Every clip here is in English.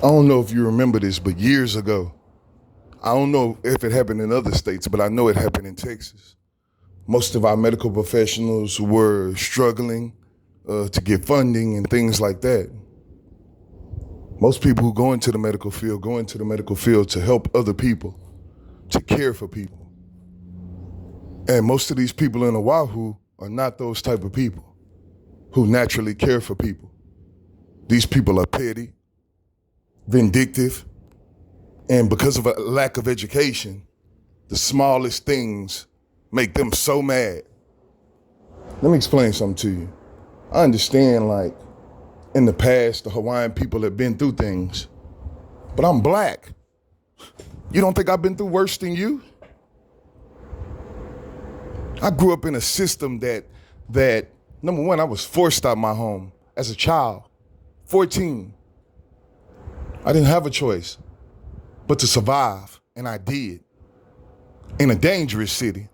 I don't know if you remember this, but years ago, I don't know if it happened in other states, but I know it happened in Texas. Most of our medical professionals were struggling to get funding and things like that. Most people who go into the medical field go into the medical field to help other people, to care for people. And most of these people in Oahu are not those type of people who naturally care for people. These people are petty, vindictive, and because of a lack of education, the smallest things make them so mad. Let me explain something to you. I understand, like, in the past, the Hawaiian people have been through things, but I'm black. You don't think I've been through worse than you? I grew up in a system that number one, I was forced out my home as a child, 14. I didn't have a choice but to survive, and I did. In a dangerous city.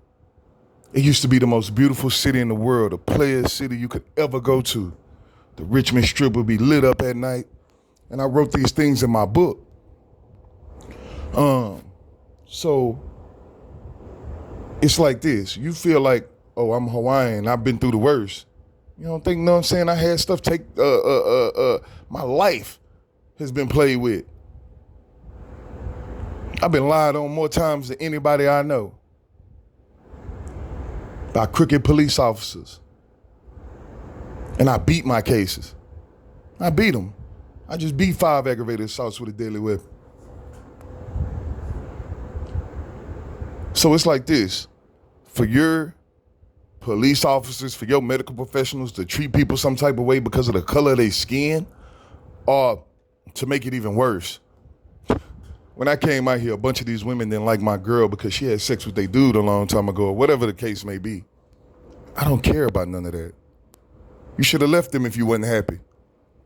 It used to be the most beautiful city in the world, a player city you could ever go to. The Richmond Strip would be lit up at night, and I wrote these things in my book. So it's like this. You feel like, oh, I'm Hawaiian, I've been through the worst. You don't think, know what I'm saying? I had stuff my life has been played with. I've been lied on more times than anybody I know. By crooked police officers. And I beat my cases. I beat them. I just beat 5 aggravated assaults with a deadly weapon. So it's like this. For your police officers, for your medical professionals to treat people some type of way because of the color of their skin, or to make it even worse. When I came out here, a bunch of these women didn't like my girl because she had sex with their dude a long time ago, or whatever the case may be. I don't care about none of that. You should have left them if you wasn't happy.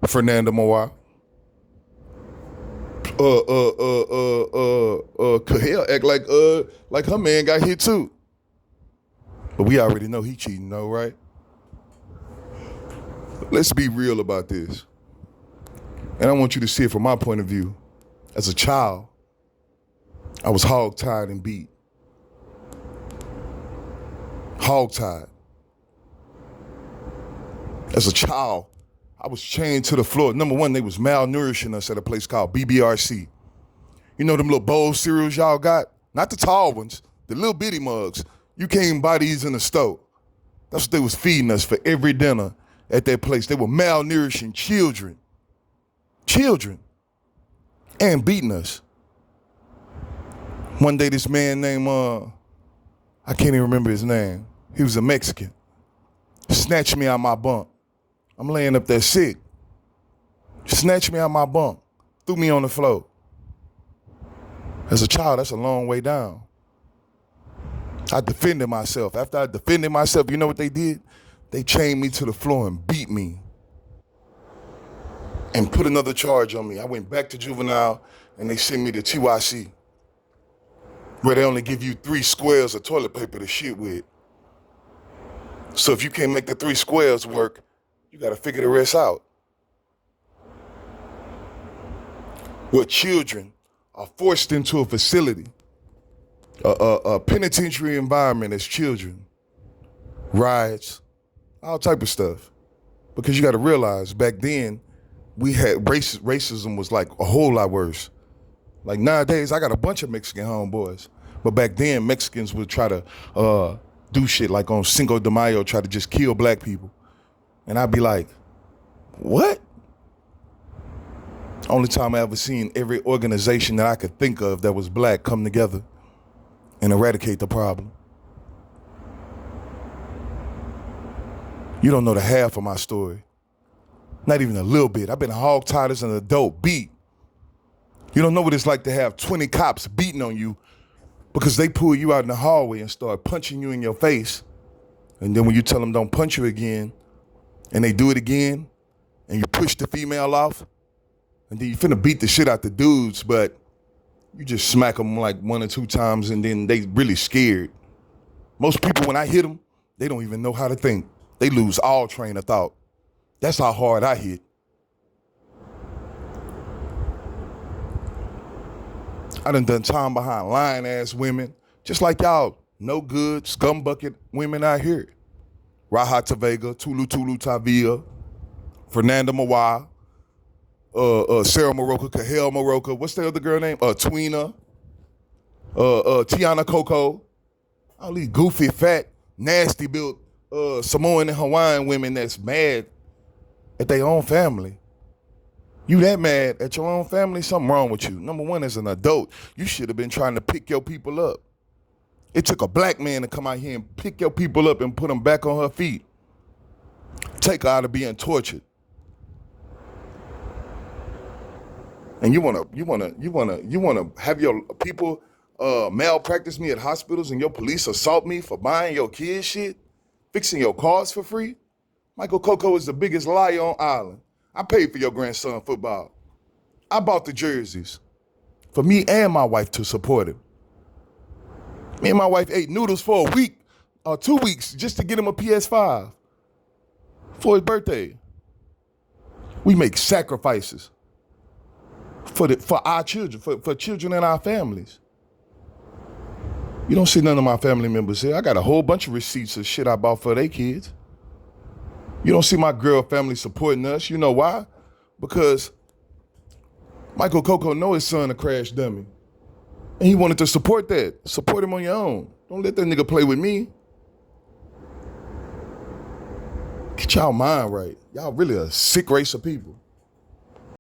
Fernanda Moa. Kahel act like her man got hit too. But we already know he cheating though, right? Let's be real about this. And I want you to see it from my point of view. As a child, I was hog-tied and beat. Hog-tied. As a child, I was chained to the floor. Number one, they was malnourishing us at a place called BBRC. You know them little bowl cereals y'all got? Not the tall ones, the little bitty mugs. You can't even buy these in the store. That's what they was feeding us for every dinner at that place. They were malnourishing children. Children. And beating us. One day this man named, I can't even remember his name. He was a Mexican. Snatched me out my bunk. I'm laying up there sick. Snatched me out my bunk. Threw me on the floor. As a child, that's a long way down. I defended myself. After I defended myself, you know what they did? They chained me to the floor and beat me. And put another charge on me. I went back to juvenile and they sent me to TYC, where they only give you 3 squares of toilet paper to shit with. So if you can't make the 3 squares work, you gotta figure the rest out. Where children are forced into a facility, a penitentiary environment as children, riots, all type of stuff. Because you gotta realize back then, we had racism was like a whole lot worse. Like nowadays, I got a bunch of Mexican homeboys. But back then, Mexicans would try to do shit like on Cinco de Mayo, try to just kill black people. And I'd be like, what? Only time I ever seen every organization that I could think of that was black come together and eradicate the problem. You don't know the half of my story. Not even a little bit. I've been hog-tied as an adult, beat. You don't know what it's like to have 20 cops beating on you because they pull you out in the hallway and start punching you in your face. And then when you tell them don't punch you again, and they do it again, and you push the female off, and then you finna beat the shit out the dudes, but you just smack them like 1 or 2 times and then they really scared. Most people, when I hit them, they don't even know how to think. They lose all train of thought. That's how hard I hit. I done time behind lying ass women, just like y'all no good scumbucket women out here. Raha Vega, Tulu Tavia, Fernanda Mawai, Sarah Moroka, Kahel Moroka. What's the other girl name? Twina, Tiana Coco. All these goofy, fat, nasty built Samoan and Hawaiian women that's mad at their own family. You that mad at your own family? Something wrong with you. Number one, as an adult, you should have been trying to pick your people up. It took a black man to come out here and pick your people up and put them back on her feet. Take her out of being tortured. And you wanna have your people malpractice me at hospitals and your police assault me for buying your kids shit, fixing your cars for free? Michael Coco is the biggest liar on island. I paid for your grandson football. I bought the jerseys for me and my wife to support him. Me and my wife ate noodles for a week or 2 weeks just to get him a PS5 for his birthday. We make sacrifices for our children, for children in our families. You don't see none of my family members here. I got a whole bunch of receipts of shit I bought for their kids. You don't see my girl family supporting us. You know why? Because Michael Coco know his son a crash dummy. And he wanted to support that. Support him on your own. Don't let that nigga play with me. Get y'all mind right. Y'all really a sick race of people.